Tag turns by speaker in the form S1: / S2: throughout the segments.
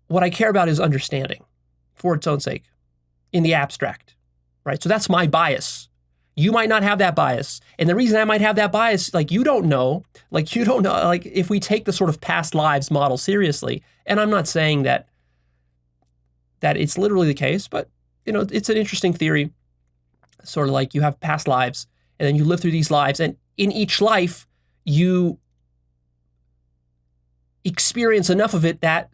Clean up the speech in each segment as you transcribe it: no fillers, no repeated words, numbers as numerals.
S1: what I care about is understanding for its own sake in the abstract, right? So that's my bias. You might not have that bias. And the reason I might have that bias, you don't know, if we take the sort of past lives model seriously, and I'm not saying that it's literally the case, but it's an interesting theory, sort of like you have past lives and then you live through these lives, and in each life you experience enough of it that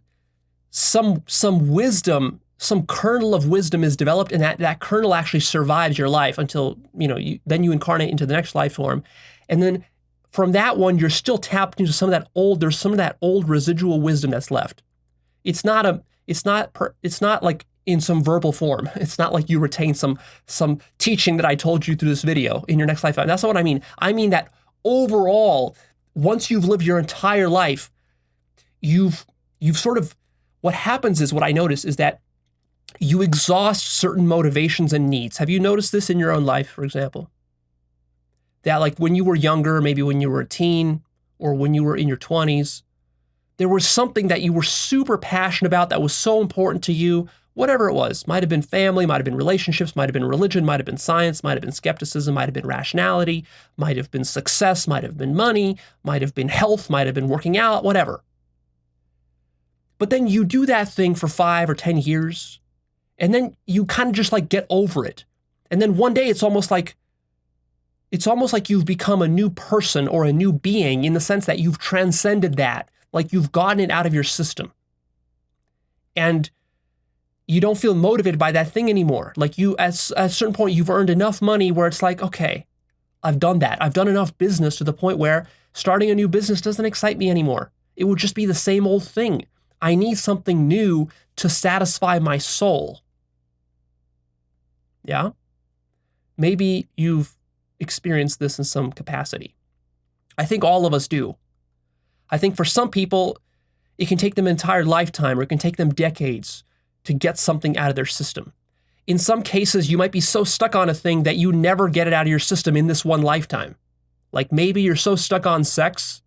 S1: some wisdom, some kernel of wisdom is developed, and that kernel actually survives your life until, then you incarnate into the next life form. And then from that one, you're still tapped into there's some of that old residual wisdom that's left. It's not like in some verbal form. It's not like you retain some teaching that I told you through this video in your next lifetime. That's not what I mean. I mean that overall, once you've lived your entire life, you've sort of, what happens is, what I notice is that you exhaust certain motivations and needs. Have you noticed this in your own life, for example? That like when you were younger, maybe when you were a teen or when you were in your 20s, there was something that you were super passionate about that was so important to you, whatever it was. Might have been family, might have been relationships, might have been religion, might have been science, might have been skepticism, might have been rationality, might have been success, might have been money, might have been health, might have been working out, whatever. But then you do that thing for 5 or 10 years, and then you kind of just get over it. And then one day it's almost like you've become a new person or a new being, in the sense that you've transcended that, like you've gotten it out of your system. And you don't feel motivated by that thing anymore. Like at a certain point, you've earned enough money where it's like, okay, I've done that. I've done enough business to the point where starting a new business doesn't excite me anymore. It would just be the same old thing. I need something new to satisfy my soul. Yeah? Maybe you've experienced this in some capacity. I think all of us do. I think for some people, it can take them an entire lifetime, or it can take them decades to get something out of their system. In some cases, you might be so stuck on a thing that you never get it out of your system in this one lifetime. Like maybe you're so stuck on sex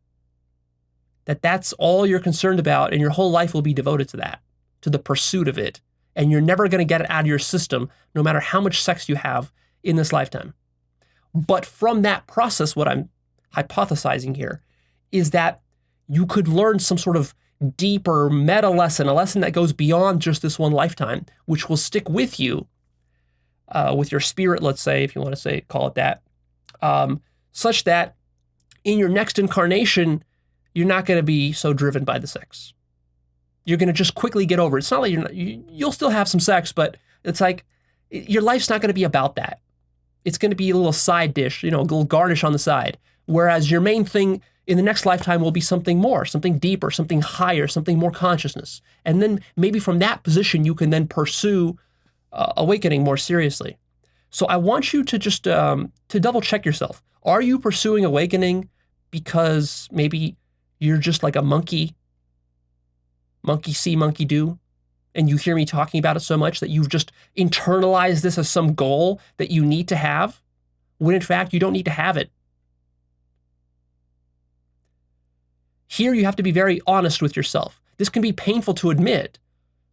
S1: that that's all you're concerned about, and your whole life will be devoted to that, to the pursuit of it. And you're never going to get it out of your system, no matter how much sex you have in this lifetime. But from that process, what I'm hypothesizing here is that you could learn some sort of deeper meta lesson, a lesson that goes beyond just this one lifetime, which will stick with you, with your spirit, let's say, if you want to call it that, such that in your next incarnation, you're not going to be so driven by the sex. You're going to just quickly get over it. It's not like you'll still have some sex, but it's like your life's not going to be about that. It's going to be a little side dish, a little garnish on the side. Whereas your main thing in the next lifetime will be something more, something deeper, something higher, something more consciousness. And then maybe from that position, you can then pursue awakening more seriously. So I want you to just to double check yourself. Are you pursuing awakening because maybe you're just like a monkey see, monkey do, and you hear me talking about it so much that you've just internalized this as some goal that you need to have, when in fact you don't need to have it? Here you have to be very honest with yourself. This can be painful to admit,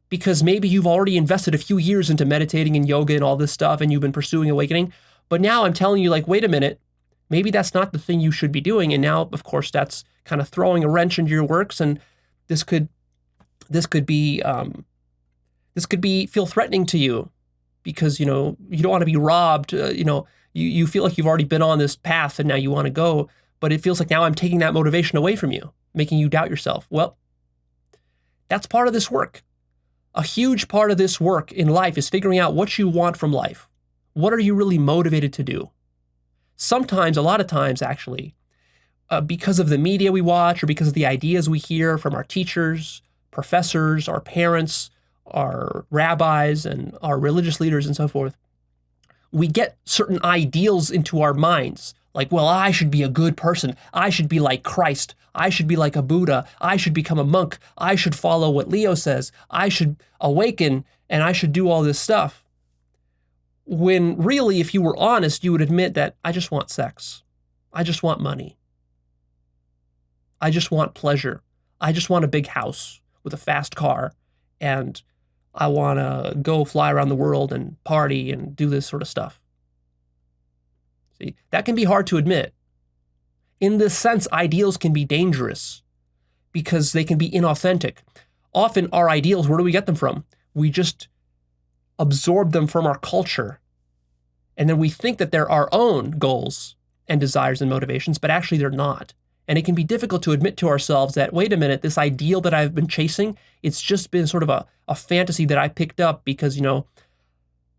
S1: because maybe you've already invested a few years into meditating and yoga and all this stuff, and you've been pursuing awakening, but now I'm telling you, wait a minute, maybe that's not the thing you should be doing. And now, of course, that's kind of throwing a wrench into your works, and this could feel threatening to you, because you don't want to be robbed. You feel like you've already been on this path and now you want to go, but it feels like now I'm taking that motivation away from you, making you doubt yourself. Well, that's part of this work. A huge part of this work in life is figuring out what you want from life. What are you really motivated to do? Sometimes, a lot of times actually, because of the media we watch, or because of the ideas we hear from our teachers, professors, our parents, our rabbis, and our religious leaders and so forth, we get certain ideals into our minds. Like, well, I should be a good person. I should be like Christ. I should be like a Buddha. I should become a monk. I should follow what Leo says. I should awaken, and I should do all this stuff. When really, if you were honest, you would admit that I just want sex. I just want money. I just want pleasure. I just want a big house with a fast car and I want to go fly around the world and party and do this sort of stuff. See, that can be hard to admit. In this sense, ideals can be dangerous because they can be inauthentic. Often our ideals, where do we get them from? We just absorb them from our culture. And then we think that they're our own goals and desires and motivations, but actually they're not. And it can be difficult to admit to ourselves that, wait a minute, this ideal that I've been chasing, it's just been sort of a fantasy that I picked up because,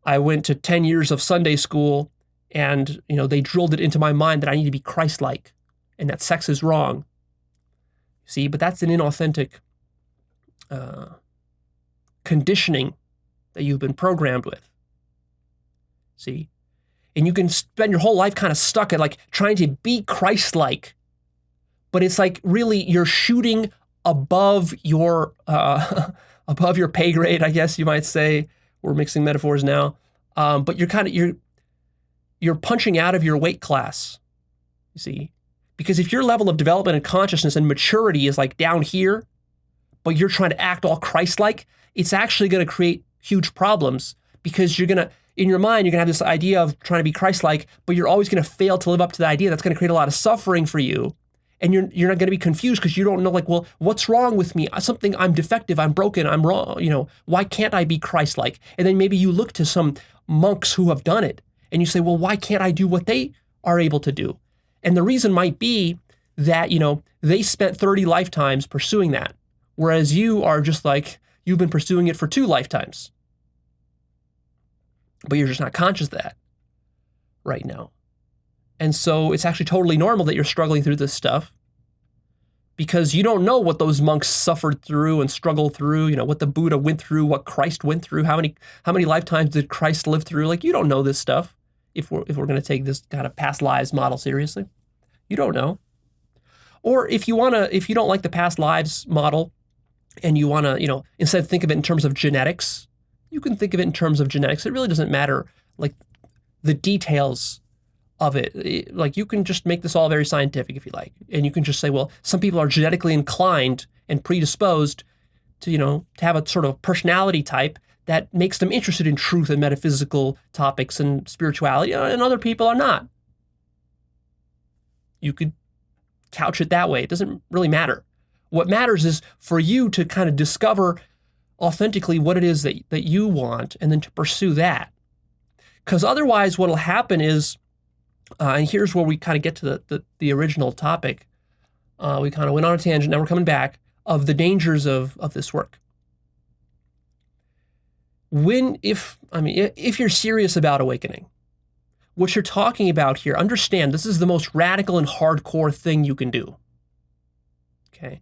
S1: I went to 10 years of Sunday school and, they drilled it into my mind that I need to be Christ-like and that sex is wrong. See, but that's an inauthentic conditioning that you've been programmed with. See? And you can spend your whole life kind of stuck at like trying to be Christ-like, but it's like really you're shooting above your pay grade, I guess you might say. We're mixing metaphors now, but you're punching out of your weight class. You see, because if your level of development and consciousness and maturity is like down here, but you're trying to act all Christ-like, it's actually going to create huge problems because in your mind, you're going to have this idea of trying to be Christ-like, but you're always going to fail to live up to the idea. That's going to create a lot of suffering for you. And you're not going to be confused because you don't know, like, well, what's wrong with me? I'm defective, I'm broken, I'm wrong. Why can't I be Christ-like? And then maybe you look to some monks who have done it and you say, well, why can't I do what they are able to do? And the reason might be that, they spent 30 lifetimes pursuing that, whereas you are just like, you've been pursuing it for 2 lifetimes. But you're just not conscious of that right now. And so it's actually totally normal that you're struggling through this stuff because you don't know what those monks suffered through and struggled through, what the Buddha went through, what Christ went through, how many lifetimes did Christ live through? Like, you don't know this stuff if we're going to take this kind of past lives model seriously. You don't know. Or if you don't like the past lives model and you want to, instead of think of it in terms of genetics, you can think of it in terms of genetics. It really doesn't matter, like, the details of it. Like, you can just make this all very scientific if you like. And you can just say, well, some people are genetically inclined and predisposed to, to have a sort of personality type that makes them interested in truth and metaphysical topics and spirituality, and other people are not. You could couch it that way. It doesn't really matter. What matters is for you to kind of discover authentically what it is that you want and then to pursue that. Because otherwise what will happen is, and here's where we kind of get to the original topic. We kind of went on a tangent, now we're coming back, of the dangers of this work. If you're serious about awakening, what you're talking about here, understand this is the most radical and hardcore thing you can do. Okay?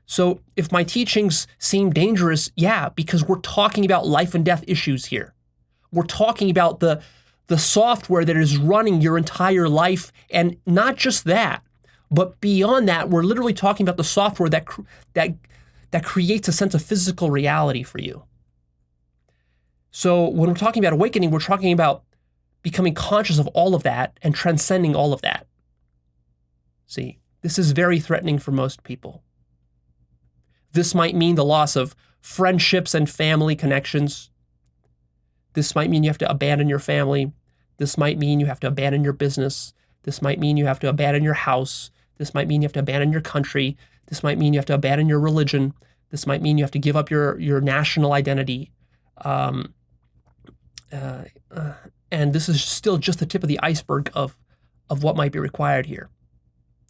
S1: So if my teachings seem dangerous, yeah, because we're talking about life and death issues here. We're talking about the software that is running your entire life, and not just that, but beyond that, we're literally talking about the software that creates a sense of physical reality for you. So when we're talking about awakening, we're talking about becoming conscious of all of that and transcending all of that. See, this is very threatening for most people. This might mean the loss of friendships and family connections. This might mean you have to abandon your family. This might mean you have to abandon your business. This might mean you have to abandon your house. This might mean you have to abandon your country. This might mean you have to abandon your religion. This might mean you have to give up your national identity. And this is still just the tip of the iceberg of what might be required here.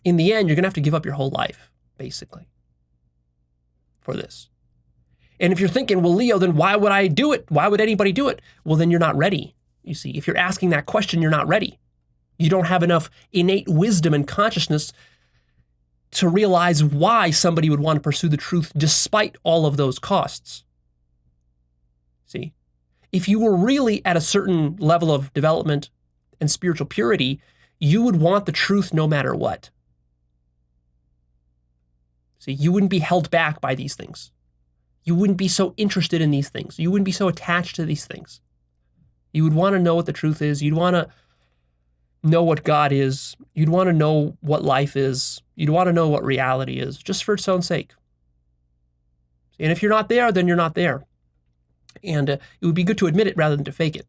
S1: In the end, you're going to have to give up your whole life, basically, for this. And if you're thinking, well, Leo, then why would I do it? Why would anybody do it? Well, then you're not ready. You see, if you're asking that question, you're not ready. You don't have enough innate wisdom and consciousness to realize why somebody would want to pursue the truth despite all of those costs. See, if you were really at a certain level of development and spiritual purity, you would want the truth no matter what. See, you wouldn't be held back by these things. You wouldn't be so interested in these things. You wouldn't be so attached to these things. You would want to know what the truth is. You'd want to know what God is. You'd want to know what life is. You'd want to know what reality is, just for its own sake. And if you're not there, then you're not there. And it would be good to admit it rather than to fake it.